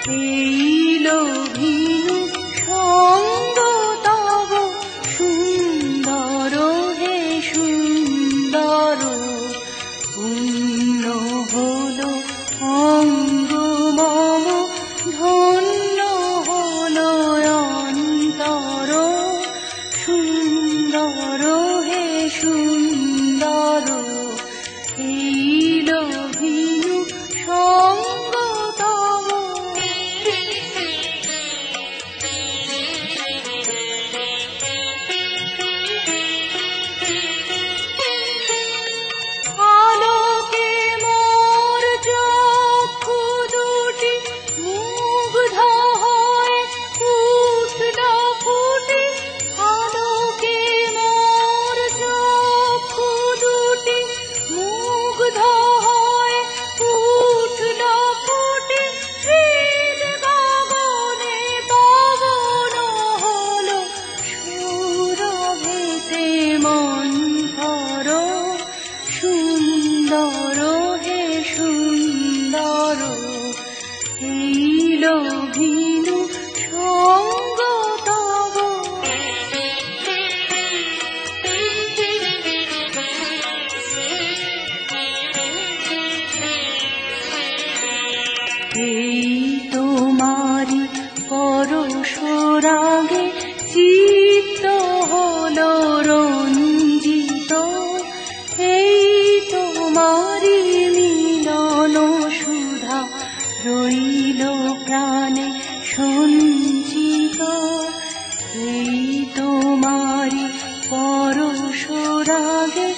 এইলো venue সঙ্গ তব সুন্দর হে সুন্দর, পূর্ণ হলো অঙ্গ মম, ধন্য হলো অন্তর, সুন্দর হে সুন্দর, এইলো ভিনু সঙ্গ তব। আলোকে মোর চক্ষু দুটি মুগ্ধ হয়ে উঠল ফুটে, আলোকে মোর চক্ষু দুটি মুগ্ধ হয়ে উঠল ফুটে, হৃদ গগনে পবন হলো সুরভিতে মন্থর, সুন্দর হে সুন্দর, এইলো ভিনু সঙ্গ তব। এই তোমারি পরশ রাগে চিত্ত হলো রঞ্জিত, এই তোমারি মিলন সুধা রইল প্রাণে সঞ্চিত, এই তোমারি পরশ রাগে